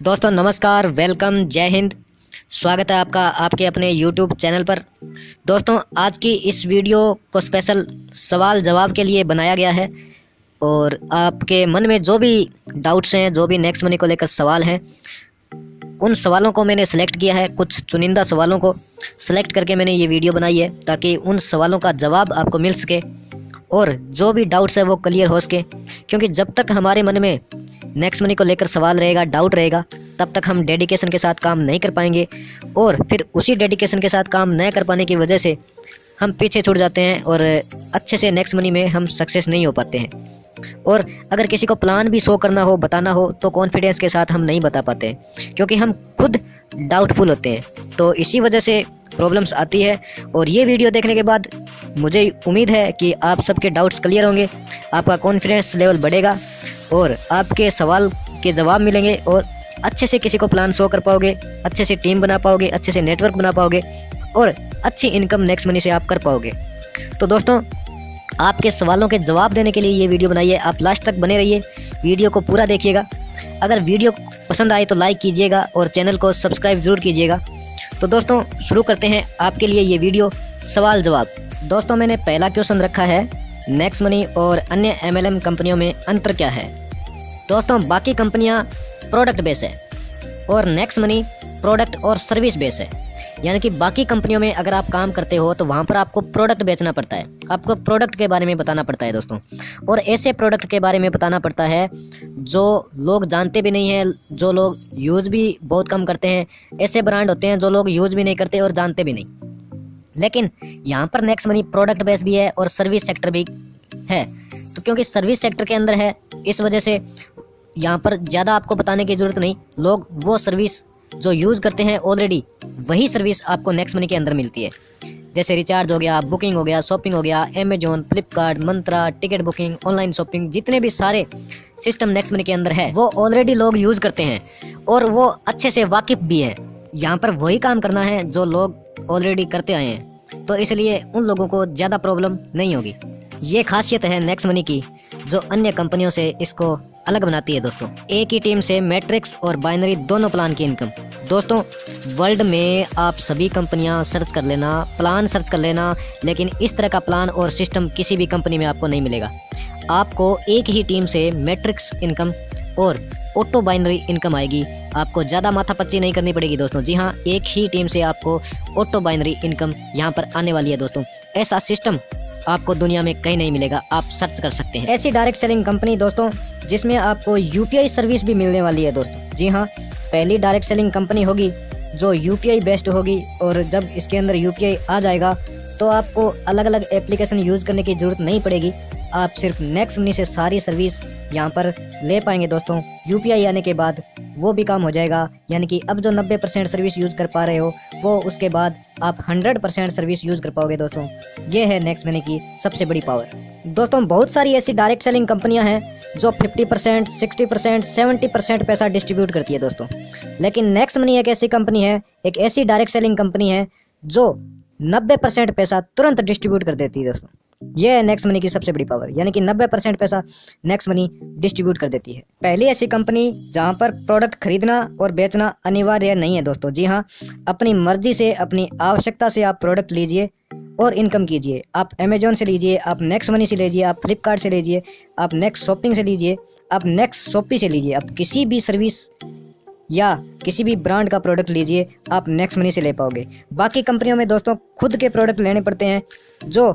दोस्तों नमस्कार, वेलकम, जय हिंद। स्वागत है आपका आपके अपने YouTube चैनल पर। दोस्तों आज की इस वीडियो को स्पेशल सवाल जवाब के लिए बनाया गया है और आपके मन में जो भी डाउट्स हैं, जो भी नेक्स्ट मनी को लेकर सवाल हैं, उन सवालों को मैंने सेलेक्ट किया है। कुछ चुनिंदा सवालों को सेलेक्ट करके मैंने ये वीडियो बनाई है ताकि उन सवालों का जवाब आपको मिल सके और जो भी डाउट्स है वो क्लियर हो सके। क्योंकि जब तक हमारे मन में नेक्स्ट मनी को लेकर सवाल रहेगा, डाउट रहेगा, तब तक हम डेडिकेशन के साथ काम नहीं कर पाएंगे और फिर उसी डेडिकेशन के साथ काम न कर पाने की वजह से हम पीछे छूट जाते हैं और अच्छे से नेक्स्ट मनी में हम सक्सेस नहीं हो पाते हैं। और अगर किसी को प्लान भी शो करना हो, बताना हो, तो कॉन्फिडेंस के साथ हम नहीं बता पाते क्योंकि हम खुद डाउटफुल होते हैं। तो इसी वजह से प्रॉब्लम्स आती है। और ये वीडियो देखने के बाद मुझे उम्मीद है कि आप सबके डाउट्स क्लियर होंगे, आपका कॉन्फिडेंस लेवल बढ़ेगा और आपके सवाल के जवाब मिलेंगे और अच्छे से किसी को प्लान शो कर पाओगे, अच्छे से टीम बना पाओगे, अच्छे से नेटवर्क बना पाओगे और अच्छी इनकम नेक्स्ट मनी से आप कर पाओगे। तो दोस्तों आपके सवालों के जवाब देने के लिए ये वीडियो बनाई है। आप लास्ट तक बने रहिए, वीडियो को पूरा देखिएगा। अगर वीडियो पसंद आए तो लाइक कीजिएगा और चैनल को सब्सक्राइब जरूर कीजिएगा। तो दोस्तों शुरू करते हैं आपके लिए ये वीडियो सवाल जवाब। दोस्तों मैंने पहला क्वेश्चन रखा है, नेक्स्ट मनी और अन्य MLM कंपनियों में अंतर क्या है। दोस्तों बाकी कंपनियां प्रोडक्ट बेस है और नेक्स्ट मनी प्रोडक्ट और सर्विस बेस है। यानी कि बाकी कंपनियों में अगर आप काम करते हो तो वहाँ पर आपको प्रोडक्ट बेचना पड़ता है, आपको प्रोडक्ट के बारे में बताना पड़ता है दोस्तों। और ऐसे प्रोडक्ट के बारे में बताना पड़ता है जो लोग जानते भी नहीं हैं, जो लोग यूज़ भी बहुत कम करते हैं। ऐसे ब्रांड होते हैं जो लोग यूज़ भी नहीं करते और जानते भी नहीं। लेकिन यहाँ पर नेक्स्ट मनी प्रोडक्ट बेस भी है और सर्विस सेक्टर भी है। तो क्योंकि सर्विस सेक्टर के अंदर है, इस वजह से यहाँ पर ज़्यादा आपको बताने की ज़रूरत नहीं। लोग वो सर्विस जो यूज़ करते हैं ऑलरेडी, वही सर्विस आपको नेक्स्ट मनी के अंदर मिलती है। जैसे रिचार्ज हो गया, बुकिंग हो गया, शॉपिंग हो गया, अमेजोन, फ्लिपकार्ट, मंत्रा, टिकट बुकिंग, ऑनलाइन शॉपिंग, जितने भी सारे सिस्टम नेक्स्ट मनी के अंदर है वो ऑलरेडी लोग यूज़ करते हैं और वो अच्छे से वाकिफ भी है। यहाँ पर वही काम करना है जो लोग ऑलरेडी करते आए हैं, तो इसलिए उन लोगों को ज़्यादा प्रॉब्लम नहीं होगी। ये खासियत है नेक्स्ट मनी की जो अन्य कंपनियों से इसको अलग बनाती है। दोस्तों एक ही टीम से मैट्रिक्स और बाइनरी दोनों प्लान की इनकम। दोस्तों वर्ल्ड में आप सभी कंपनियां सर्च कर लेना, प्लान सर्च कर लेना, लेकिन इस तरह का प्लान और सिस्टम किसी भी कंपनी में आपको नहीं मिलेगा। आपको एक ही टीम से मैट्रिक्स इनकम और ऑटो बाइनरी इनकम आएगी। आपको ज़्यादा माथापच्ची नहीं करनी पड़ेगी दोस्तों। जी हाँ, एक ही टीम से आपको ऑटो बाइनरी इनकम यहाँ पर आने वाली है दोस्तों। ऐसा सिस्टम आपको दुनिया में कहीं नहीं मिलेगा, आप सर्च कर सकते हैं। ऐसी डायरेक्ट सेलिंग कंपनी दोस्तों जिसमें आपको UPI सर्विस भी मिलने वाली है दोस्तों। जी हाँ, पहली डायरेक्ट सेलिंग कंपनी होगी जो UPI बेस्ड होगी और जब इसके अंदर UPI आ जाएगा तो आपको अलग अलग एप्लीकेशन यूज़ करने की ज़रूरत नहीं पड़ेगी। आप सिर्फ नेक्स्ट मनी से सारी सर्विस यहाँ पर ले पाएंगे दोस्तों। UPI आने के बाद वो भी काम हो जाएगा। यानी कि अब जो 90% सर्विस यूज़ कर पा रहे हो वो उसके बाद आप 100% सर्विस यूज़ कर पाओगे दोस्तों। ये है नेक्स्ट मनी की सबसे बड़ी पावर। दोस्तों बहुत सारी ऐसी डायरेक्ट सेलिंग कंपनियां हैं जो 50%, 60%, 70% पैसा डिस्ट्रीब्यूट करती है दोस्तों। लेकिन नेक्स्ट मनी एक ऐसी कंपनी है, एक ऐसी डायरेक्ट सेलिंग कंपनी है जो 90% पैसा तुरंत डिस्ट्रीब्यूट कर देती है दोस्तों। यह है नेक्स्ट मनी की सबसे बड़ी पावर। यानी कि 90% पैसा नेक्स्ट मनी डिस्ट्रीब्यूट कर देती है। पहली ऐसी कंपनी जहां पर प्रोडक्ट खरीदना और बेचना अनिवार्य नहीं है दोस्तों। जी हाँ, अपनी मर्जी से, अपनी आवश्यकता से आप प्रोडक्ट लीजिए और इनकम कीजिए। आप अमेजोन से लीजिए, आप नेक्स्ट मनी से लीजिए, आप फ्लिपकार्ट से लीजिए, आप नेक्स्ट शॉपिंग से लीजिए, आप नेक्स्ट शॉपी से लीजिए। आप किसी भी सर्विस या किसी भी ब्रांड का प्रोडक्ट लीजिए, आप नेक्स्ट मनी से ले पाओगे। बाकी कंपनियों में दोस्तों खुद के प्रोडक्ट लेने पड़ते हैं जो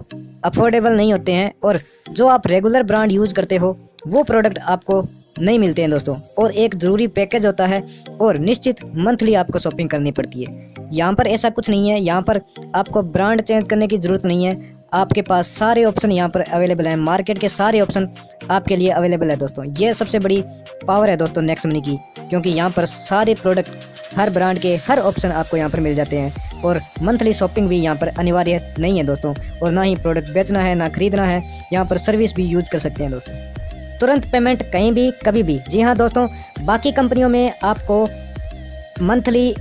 अफोर्डेबल नहीं होते हैं और जो आप रेगुलर ब्रांड यूज़ करते हो वो प्रोडक्ट आपको नहीं मिलते हैं दोस्तों। और एक ज़रूरी पैकेज होता है और निश्चित मंथली आपको शॉपिंग करनी पड़ती है। यहाँ पर ऐसा कुछ नहीं है, यहाँ पर आपको ब्रांड चेंज करने की ज़रूरत नहीं है। आपके पास सारे ऑप्शन यहाँ पर अवेलेबल हैं, मार्केट के सारे ऑप्शन आपके लिए अवेलेबल है दोस्तों। ये सबसे बड़ी पावर है दोस्तों नेक्स्ट मनी की, क्योंकि यहाँ पर सारे प्रोडक्ट, हर ब्रांड के हर ऑप्शन आपको यहाँ पर मिल जाते हैं और मंथली शॉपिंग भी यहाँ पर अनिवार्य नहीं है दोस्तों। और ना ही प्रोडक्ट बेचना है ना खरीदना है, यहाँ पर सर्विस भी यूज कर सकते हैं दोस्तों। तुरंत पेमेंट कहीं भी कभी भी। जी हाँ दोस्तों, बाकी कंपनियों में आपको मंथली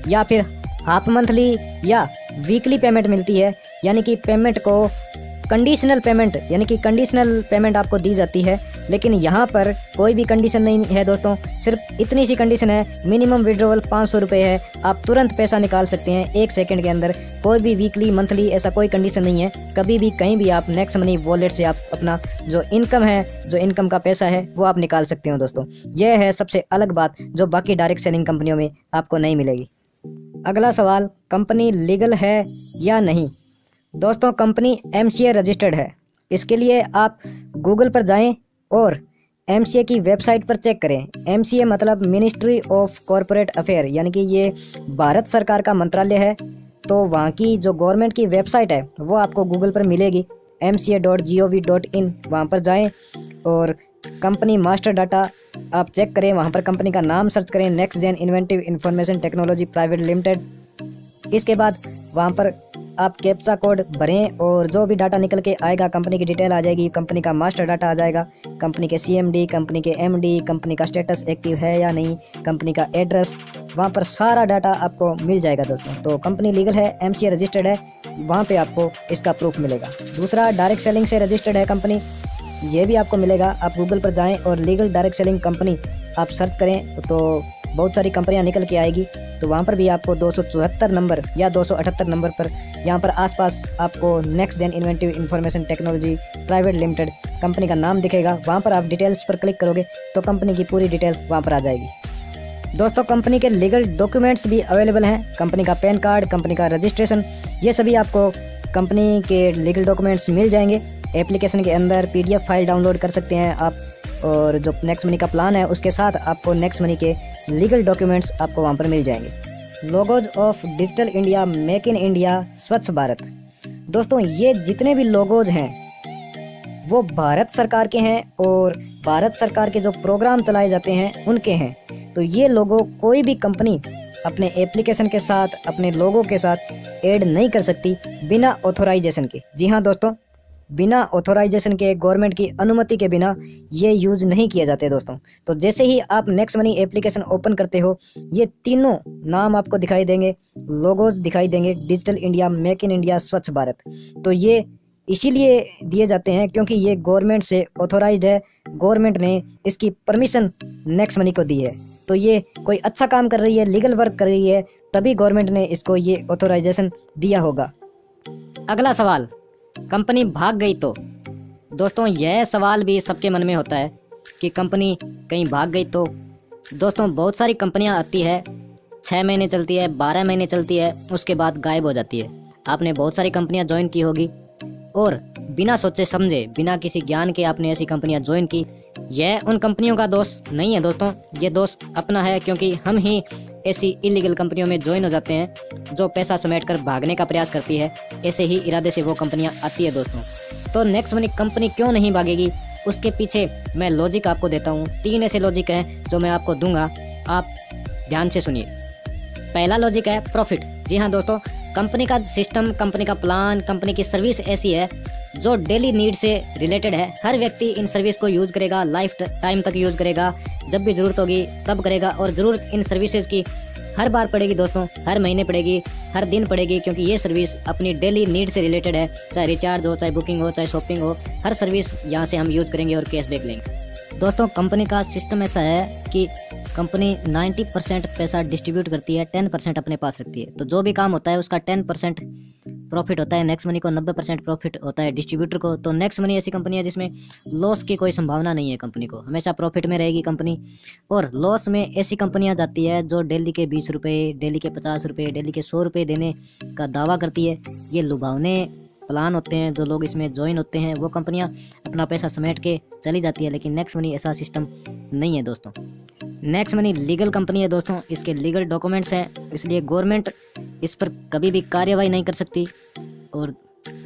या फिर हाफ मंथली या वीकली पेमेंट मिलती है। यानी कि पेमेंट को कंडीशनल पेमेंट यानी कि कंडीशनल पेमेंट आपको दी जाती है, लेकिन यहाँ पर कोई भी कंडीशन नहीं है दोस्तों। सिर्फ इतनी सी कंडीशन है, मिनिमम विड्रॉवल 500 रुपये है। आप तुरंत पैसा निकाल सकते हैं 1 सेकंड के अंदर। कोई भी वीकली मंथली ऐसा कोई कंडीशन नहीं है। कभी भी कहीं भी आप नेक्स्ट मनी वॉलेट से आप अपना जो इनकम है, जो इनकम का पैसा है, वो आप निकाल सकते हो दोस्तों। यह है सबसे अलग बात जो बाकी डायरेक्ट सेलिंग कंपनियों में आपको नहीं मिलेगी। अगला सवाल, कंपनी लीगल है या नहीं। दोस्तों कंपनी MCA रजिस्टर्ड है। इसके लिए आप गूगल पर जाएं और MCA की वेबसाइट पर चेक करें। MCA मतलब मिनिस्ट्री ऑफ कॉरपोरेट अफेयर, यानी कि ये भारत सरकार का मंत्रालय है। तो वहाँ की जो गवर्नमेंट की वेबसाइट है वो आपको गूगल पर मिलेगी, mca.gov.in। वहाँ पर जाएं और कंपनी मास्टर डाटा आप चेक करें। वहाँ पर कंपनी का नाम सर्च करें, next gen inventive information technology private limited. इसके बाद वहाँ पर आप कैप्चा कोड भरें और जो भी डाटा निकल के आएगा, कंपनी की डिटेल आ जाएगी, कंपनी का मास्टर डाटा आ जाएगा, कंपनी के CMD, कंपनी के MD, कंपनी का स्टेटस एक्टिव है या नहीं, कंपनी का एड्रेस, वहाँ पर सारा डाटा आपको मिल जाएगा दोस्तों। तो कंपनी लीगल है, MCA रजिस्टर्ड है, वहाँ पे आपको इसका प्रूफ मिलेगा। दूसरा, डायरेक्ट सेलिंग से रजिस्टर्ड है कंपनी, ये भी आपको मिलेगा। आप गूगल पर जाएं और लीगल डायरेक्ट सेलिंग कंपनी आप सर्च करें तो बहुत सारी कंपनियां निकल के आएगी। तो वहाँ पर भी आपको 274 नंबर या 278 नंबर पर यहाँ पर आसपास आपको next gen inventive information technology private limited company का नाम दिखेगा। वहाँ पर आप डिटेल्स पर क्लिक करोगे तो कंपनी की पूरी डिटेल्स वहाँ पर आ जाएगी। दोस्तों कंपनी के लीगल डॉक्यूमेंट्स भी अवेलेबल हैं। कंपनी का पैन कार्ड, कंपनी का रजिस्ट्रेशन, ये सभी आपको कंपनी के लीगल डॉक्यूमेंट्स मिल जाएंगे। एप्लीकेशन के अंदर PDF फाइल डाउनलोड कर सकते हैं आप, और जो नेक्स्ट मनी का प्लान है उसके साथ आपको नेक्स्ट मनी के लीगल डॉक्यूमेंट्स आपको वहाँ पर मिल जाएंगे। Logos of digital India, make in India, स्वच्छ भारत। दोस्तों ये जितने भी लोगोज हैं वो भारत सरकार के हैं और भारत सरकार के जो प्रोग्राम चलाए जाते हैं उनके हैं। तो ये लोगो कोई भी कंपनी अपने एप्लीकेशन के साथ, अपने लोगों के साथ ऐड नहीं कर सकती बिना ऑथोराइजेशन के। जी हाँ दोस्तों, बिना ऑथोराइजेशन के, गवर्नमेंट की अनुमति के बिना ये यूज नहीं किए जाते दोस्तों। तो जैसे ही आप नेक्स्ट मनी एप्लीकेशन ओपन करते हो, ये तीनों नाम आपको दिखाई देंगे, लोगोज दिखाई देंगे, digital India, make in India, स्वच्छ भारत। तो ये इसीलिए दिए जाते हैं क्योंकि ये गवर्नमेंट से ऑथोराइज्ड है, गवर्नमेंट ने इसकी परमिशन नेक्स्ट मनी को दी है। तो ये कोई अच्छा काम कर रही है, लीगल वर्क कर रही है, तभी गवर्नमेंट ने इसको ये ऑथोराइजेशन दिया होगा। अगला सवाल, कंपनी भाग गई तो। दोस्तों यह सवाल भी सबके मन में होता है कि कंपनी कहीं भाग गई तो। दोस्तों बहुत सारी कंपनियां आती है, 6 महीने चलती है, 12 महीने चलती है, उसके बाद गायब हो जाती है। आपने बहुत सारी कंपनियां ज्वाइन की होगी और बिना सोचे समझे, बिना किसी ज्ञान के आपने ऐसी कंपनियां ज्वाइन की। यह उन कंपनियों का दोष नहीं है दोस्तों, ये दोष अपना है, क्योंकि हम ही ऐसी इलीगल कंपनियों में ज्वाइन हो जाते हैं जो पैसा समेटकर भागने का प्रयास करती है। ऐसे ही इरादे से वो कंपनियां आती है दोस्तों। तो नेक्स्ट मनी कंपनी क्यों नहीं भागेगी, उसके पीछे मैं लॉजिक आपको देता हूँ। 3 ऐसे लॉजिक हैं जो मैं आपको दूंगा, आप ध्यान से सुनिए। पहला लॉजिक है प्रॉफिट। जी हाँ दोस्तों, कंपनी का सिस्टम, कंपनी का प्लान, कंपनी की सर्विस ऐसी है जो डेली नीड से रिलेटेड है। हर व्यक्ति इन सर्विस को यूज़ करेगा, लाइफ टाइम तक यूज़ करेगा, जब भी ज़रूरत होगी तब करेगा। और ज़रूरत इन सर्विसेज की हर बार पड़ेगी दोस्तों, हर महीने पड़ेगी, हर दिन पड़ेगी, क्योंकि ये सर्विस अपनी डेली नीड से रिलेटेड है। चाहे रिचार्ज हो, चाहे बुकिंग हो, चाहे शॉपिंग हो, हर सर्विस यहाँ से हम यूज़ करेंगे और कैशबैक लेंगे। दोस्तों कंपनी का सिस्टम ऐसा है कि कंपनी 90% पैसा डिस्ट्रीब्यूट करती है, 10% अपने पास रखती है। तो जो भी काम होता है उसका 10% प्रॉफिट होता है नेक्स्ट मनी को, 90% प्रॉफिट होता है डिस्ट्रीब्यूटर को। तो नेक्स्ट मनी ऐसी कंपनी है जिसमें लॉस की कोई संभावना नहीं है, कंपनी को हमेशा प्रॉफिट में रहेगी कंपनी। और लॉस में ऐसी कंपनियां जाती है जो डेली के 20 रुपये, डेली के 50 रुपये, डेली के 100 रुपये देने का दावा करती है। ये लुभावने प्लान होते हैं, जो लोग इसमें ज्वाइन होते हैं वो कंपनियां अपना पैसा समेट के चली जाती है। लेकिन नेक्स्ट मनी ऐसा सिस्टम नहीं है दोस्तों। नेक्स्ट मनी लीगल कंपनी है दोस्तों, इसके लीगल डॉक्यूमेंट्स हैं, इसलिए गवर्नमेंट इस पर कभी भी कार्रवाई नहीं कर सकती। और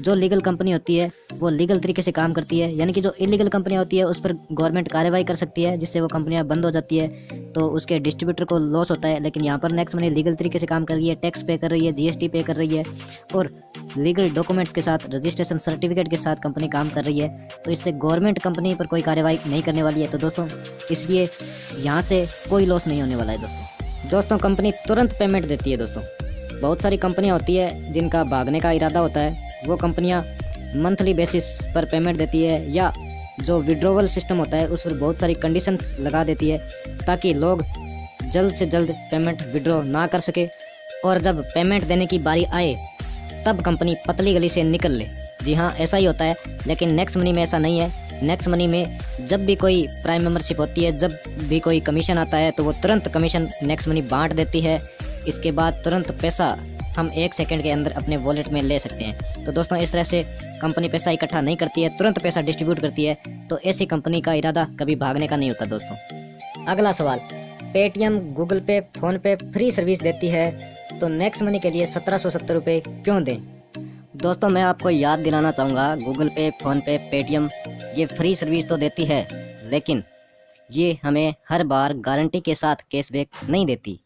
जो लीगल कंपनी होती है वो लीगल तरीके से काम करती है, यानी कि जो इलीगल कंपनियां होती है उस पर गवर्नमेंट कार्रवाई कर सकती है, जिससे वो कंपनियां बंद हो जाती है, तो उसके डिस्ट्रीब्यूटर को लॉस होता है। लेकिन यहाँ पर नेक्स्ट मनी लीगल तरीके से काम कर रही है, टैक्स पे कर रही है, GST पे कर रही है और लीगल डॉक्यूमेंट्स के साथ, रजिस्ट्रेशन सर्टिफिकेट के साथ कंपनी काम कर रही है। तो इससे गवर्नमेंट कंपनी पर कोई कार्रवाई नहीं करने वाली है। तो दोस्तों इसलिए यहाँ से कोई लॉस नहीं होने वाला है दोस्तों। कंपनी तुरंत पेमेंट देती है दोस्तों। बहुत सारी कंपनियाँ होती है जिनका भागने का इरादा होता है, वो कंपनियां मंथली बेसिस पर पेमेंट देती है, या जो विड्रॉवल सिस्टम होता है उस पर बहुत सारी कंडीशंस लगा देती है ताकि लोग जल्द से जल्द पेमेंट विड्रॉ ना कर सके, और जब पेमेंट देने की बारी आए तब कंपनी पतली गली से निकल ले। जी हाँ, ऐसा ही होता है, लेकिन नेक्स्ट मनी में ऐसा नहीं है। नेक्स्ट मनी में जब भी कोई प्राइम मेंबरशिप होती है, जब भी कोई कमीशन आता है, तो वो तुरंत कमीशन नेक्स्ट मनी बांट देती है। इसके बाद तुरंत पैसा हम 1 सेकंड के अंदर अपने वॉलेट में ले सकते हैं। तो दोस्तों, इस तरह से कंपनी पैसा इकट्ठा नहीं करती है, तुरंत पैसा डिस्ट्रीब्यूट करती है। तो ऐसी कंपनी का इरादा कभी भागने का नहीं होता दोस्तों। अगला सवाल, पेटीएम, गूगल पे, फ़ोन पे फ्री सर्विस देती है, तो नेक्स्ट मनी के लिए 1770 रुपये क्यों दें? दोस्तों, मैं आपको याद दिलाना चाहूँगा, गूगल पे, फ़ोन पे, पेटीएम ये फ्री सर्विस तो देती है, लेकिन ये हमें हर बार गारंटी के साथ कैशबैक नहीं देती।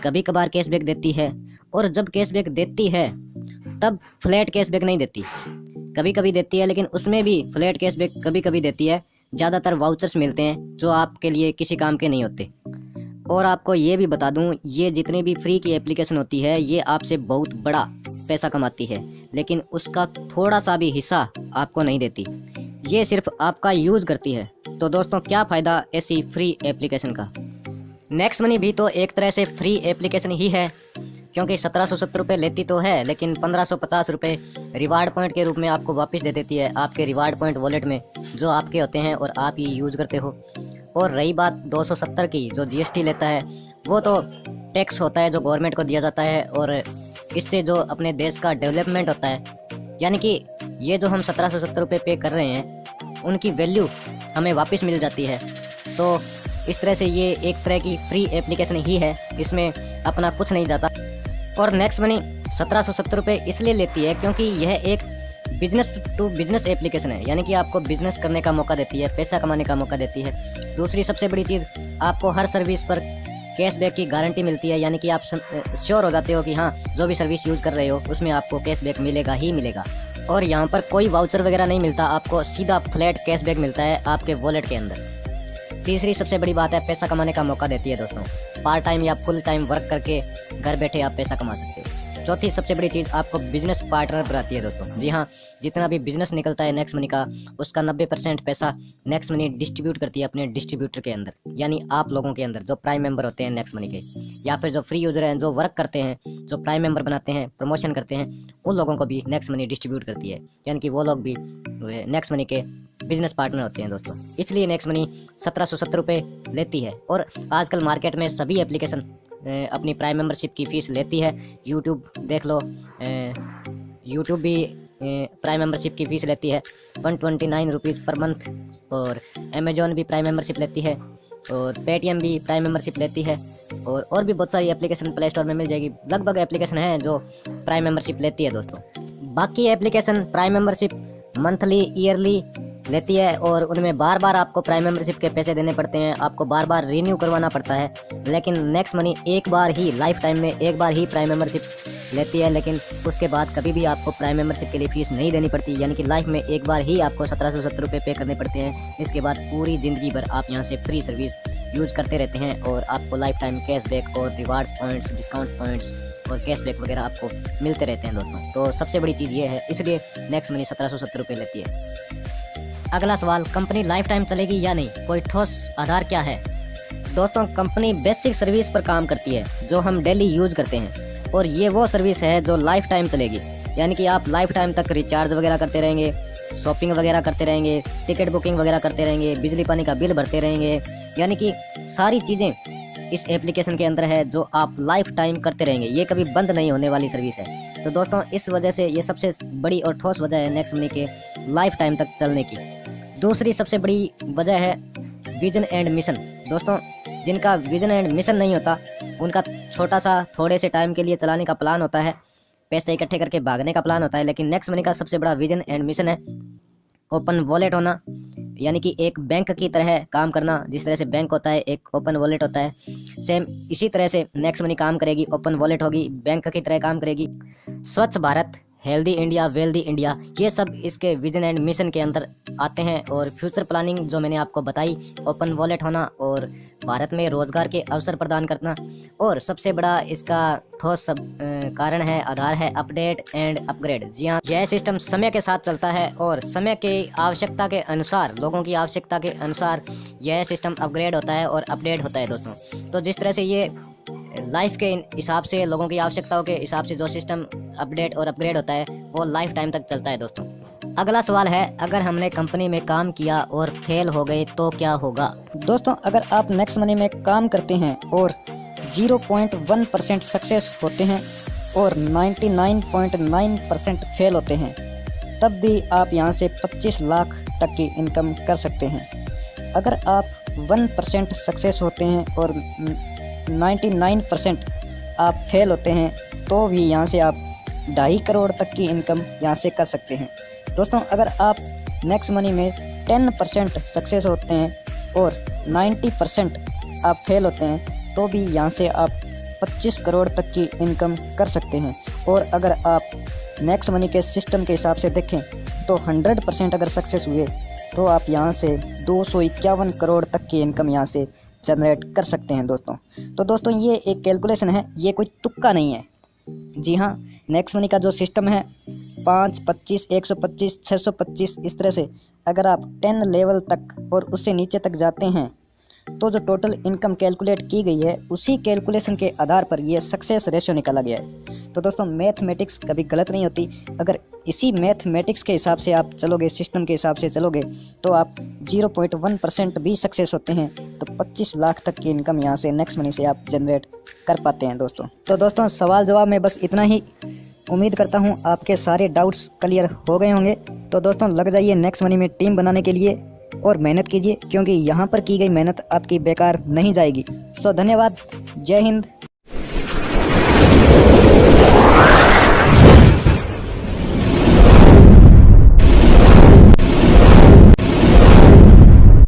कभी कभार कैशबैक देती है, और जब कैशबैक देती है तब फ्लैट कैशबैक नहीं देती। कभी कभी देती है, लेकिन उसमें भी फ्लैट कैशबैक कभी कभी देती है। ज़्यादातर वाउचर्स मिलते हैं जो आपके लिए किसी काम के नहीं होते। और आपको ये भी बता दूं, ये जितनी भी फ्री की एप्लीकेशन होती है ये आपसे बहुत बड़ा पैसा कमाती है, लेकिन उसका थोड़ा सा भी हिस्सा आपको नहीं देती। ये सिर्फ आपका यूज़ करती है। तो दोस्तों, क्या फ़ायदा ऐसी फ्री एप्लीकेशन का? नेक्स्ट मनी भी तो एक तरह से फ्री एप्लीकेशन ही है, क्योंकि 1770 रुपये लेती तो है, लेकिन 1550 रुपये रिवार्ड पॉइंट के रूप में आपको वापस दे देती है आपके रिवार्ड पॉइंट वॉलेट में, जो आपके होते हैं और आप ही यूज़ करते हो। और रही बात 270 की, जो जीएसटी लेता है, वो तो टैक्स होता है जो गवर्नमेंट को दिया जाता है, और इससे जो अपने देश का डेवलपमेंट होता है, यानी कि ये जो हम 1770 रुपये पे कर रहे हैं उनकी वैल्यू हमें वापस मिल जाती है। तो इस तरह से ये एक तरह की फ्री एप्लीकेशन ही है, इसमें अपना कुछ नहीं जाता। और नेक्स्ट मनी 1770 रुपये इसलिए लेती है क्योंकि यह एक बिजनेस टू बिजनेस एप्लीकेशन है, यानी कि आपको बिजनेस करने का मौका देती है, पैसा कमाने का मौका देती है। दूसरी सबसे बड़ी चीज़, आपको हर सर्विस पर कैशबैक की गारंटी मिलती है, यानी कि आप श्योर हो जाते हो कि हाँ, जो भी सर्विस यूज़ कर रहे हो उसमें आपको कैशबैक मिलेगा ही मिलेगा। और यहाँ पर कोई वाउचर वगैरह नहीं मिलता, आपको सीधा फ्लैट कैशबैक मिलता है आपके वॉलेट के अंदर। तीसरी सबसे बड़ी बात है, पैसा कमाने का मौका देती है दोस्तों। पार्ट टाइम या फुल टाइम वर्क करके घर बैठे आप पैसा कमा सकते हो। चौथी सबसे बड़ी चीज़, आपको बिजनेस पार्टनर बनाती है दोस्तों। जी हाँ, जितना भी बिजनेस निकलता है नेक्स्ट मनी का, उसका 90% पैसा नेक्स्ट मनी डिस्ट्रीब्यूट करती है अपने डिस्ट्रीब्यूटर के अंदर, यानी आप लोगों के अंदर जो प्राइम मेंबर होते हैं नेक्स्ट मनी के, या फिर जो फ्री यूजर हैं जो वर्क करते हैं, जो प्राइम मेंबर बनाते हैं, प्रमोशन करते हैं, उन लोगों को भी नेक्स्ट मनी डिस्ट्रीब्यूट करती है, यानी कि वो लोग भी नेक्स्ट मनी के बिजनेस पार्टनर होते हैं दोस्तों। इसलिए नेक्स्ट मनी 1770 रुपये लेती है। और आजकल मार्केट में सभी एप्लीकेशन अपनी प्राइम मेंबरशिप की फ़ीस लेती है। यूट्यूब देख लो, यूट्यूब भी प्राइम मेंबरशिप की फ़ीस लेती है 129 रुपीज़ पर मंथ, और अमेजोन भी प्राइम मेंबरशिप लेती है, और पेटीएम भी प्राइम मेंबरशिप लेती है, और भी बहुत सारी एप्लीकेशन प्ले स्टोर में मिल जाएगी। लगभग एप्लीकेशन है जो प्राइम मेंबरशिप लेती है दोस्तों। बाकी application prime membership monthly, yearly लेती है, और उनमें बार बार आपको प्राइम मेंबरशिप के पैसे देने पड़ते हैं, आपको बार बार रिन्यू करवाना पड़ता है। लेकिन नेक्स्ट मनी एक बार ही, लाइफ टाइम में एक बार ही प्राइम मेंबरशिप लेती है, लेकिन उसके बाद कभी भी आपको प्राइम मेंबरशिप के लिए फ़ीस नहीं देनी पड़ती, यानी कि लाइफ में एक बार ही आपको 1770 रुपये पे करने पड़ते हैं। इसके बाद पूरी ज़िंदगी भर आप यहाँ से फ्री सर्विस यूज़ करते रहते हैं, और आपको लाइफ टाइम कैशबैक और रिवार्ड्स पॉइंट्स, डिस्काउंट्स पॉइंट्स और कैशबैक वगैरह आपको मिलते रहते हैं दोस्तों। तो सबसे बड़ी चीज़ ये है, इसलिए नेक्स्ट मनी 1770 रुपये लेती है। अगला सवाल, कंपनी लाइफ टाइम चलेगी या नहीं, कोई ठोस आधार क्या है? दोस्तों, कंपनी बेसिक सर्विस पर काम करती है जो हम डेली यूज करते हैं, और ये वो सर्विस है जो लाइफ टाइम चलेगी, यानी कि आप लाइफ टाइम तक रिचार्ज वगैरह करते रहेंगे, शॉपिंग वगैरह करते रहेंगे, टिकट बुकिंग वगैरह करते रहेंगे, बिजली पानी का बिल भरते रहेंगे, यानी कि सारी चीज़ें इस एप्लीकेशन के अंदर है जो आप लाइफ टाइम करते रहेंगे। ये कभी बंद नहीं होने वाली सर्विस है। तो दोस्तों, इस वजह से ये सबसे बड़ी और ठोस वजह है नेक्स्ट मनी के लाइफ टाइम तक चलने की। दूसरी सबसे बड़ी वजह है विजन एंड मिशन। दोस्तों, जिनका विजन एंड मिशन नहीं होता, उनका छोटा सा थोड़े से टाइम के लिए चलाने का प्लान होता है, पैसे इकट्ठे करके भागने का प्लान होता है, लेकिन नेक्स्ट मनी का सबसे बड़ा विजन एंड मिशन है ओपन वॉलेट होना, यानी कि एक बैंक की तरह काम करना। जिस तरह से बैंक होता है, एक ओपन वॉलेट होता है, सेम इसी तरह से नेक्स्ट मनी काम करेगी, ओपन वॉलेट होगी, बैंक की तरह काम करेगी। स्वच्छ Bharat, healthy India, wealthy India, ये सब इसके विजन एंड मिशन के अंदर आते हैं। और फ्यूचर प्लानिंग जो मैंने आपको बताई, ओपन वॉलेट होना और भारत में रोजगार के अवसर प्रदान करना, और सबसे बड़ा इसका ठोस कारण है, आधार है अपडेट एंड अपग्रेड। जी हाँ, यह सिस्टम समय के साथ चलता है और समय की आवश्यकता के अनुसार, लोगों की आवश्यकता के अनुसार यह सिस्टम अपग्रेड होता है और अपडेट होता है दोस्तों। तो जिस तरह से ये लाइफ के हिसाब से, लोगों की आवश्यकताओं के हिसाब से जो सिस्टम अपडेट और अपग्रेड होता है वो लाइफ टाइम तक चलता है दोस्तों। अगला सवाल है, अगर हमने कंपनी में काम किया और फेल हो गए तो क्या होगा? दोस्तों, अगर आप नेक्स्ट मनी में काम करते हैं और 0.1% सक्सेस होते हैं और 99.9% फेल होते हैं, तब भी आप यहां से 25 लाख तक की इनकम कर सकते हैं। अगर आप 1% सक्सेस होते हैं और 99% आप फेल होते हैं, तो भी यहाँ से आप 2.5 करोड़ तक की इनकम यहाँ से कर सकते हैं। दोस्तों, अगर आप नेक्स्ट मनी में 10% सक्सेस होते हैं और 90% आप फेल होते हैं, तो भी यहाँ से आप 25 करोड़ तक की इनकम कर सकते हैं। और अगर आप नेक्स्ट मनी के सिस्टम के हिसाब से देखें तो 100% अगर सक्सेस हुए तो आप यहाँ से 251 करोड़ तक की इनकम यहाँ से जनरेट कर सकते हैं दोस्तों। तो दोस्तों, ये एक कैलकुलेशन है, ये कोई तुक्का नहीं है। जी हाँ, नेक्स्ट मनी का जो सिस्टम है 5, 25, 125, 625, इस तरह से अगर आप 10 लेवल तक और उससे नीचे तक जाते हैं तो जो टोटल इनकम कैलकुलेट की गई है, उसी कैलकुलेशन के आधार पर ये सक्सेस रेशियो निकाला गया है। तो दोस्तों, मैथमेटिक्स कभी गलत नहीं होती। अगर इसी मैथमेटिक्स के हिसाब से आप चलोगे, सिस्टम के हिसाब से चलोगे, तो आप 0.1% भी सक्सेस होते हैं तो 25 लाख तक की इनकम यहाँ से नेक्स्ट मनी से आप जनरेट कर पाते हैं दोस्तों। तो दोस्तों, सवाल जवाब में बस इतना ही। उम्मीद करता हूँ आपके सारे डाउट्स क्लियर हो गए होंगे। तो दोस्तों, लग जाइए नेक्स्ट मनी में टीम बनाने के लिए और मेहनत कीजिए, क्योंकि यहाँ पर की गई मेहनत आपकी बेकार नहीं जाएगी। धन्यवाद। जय हिंद।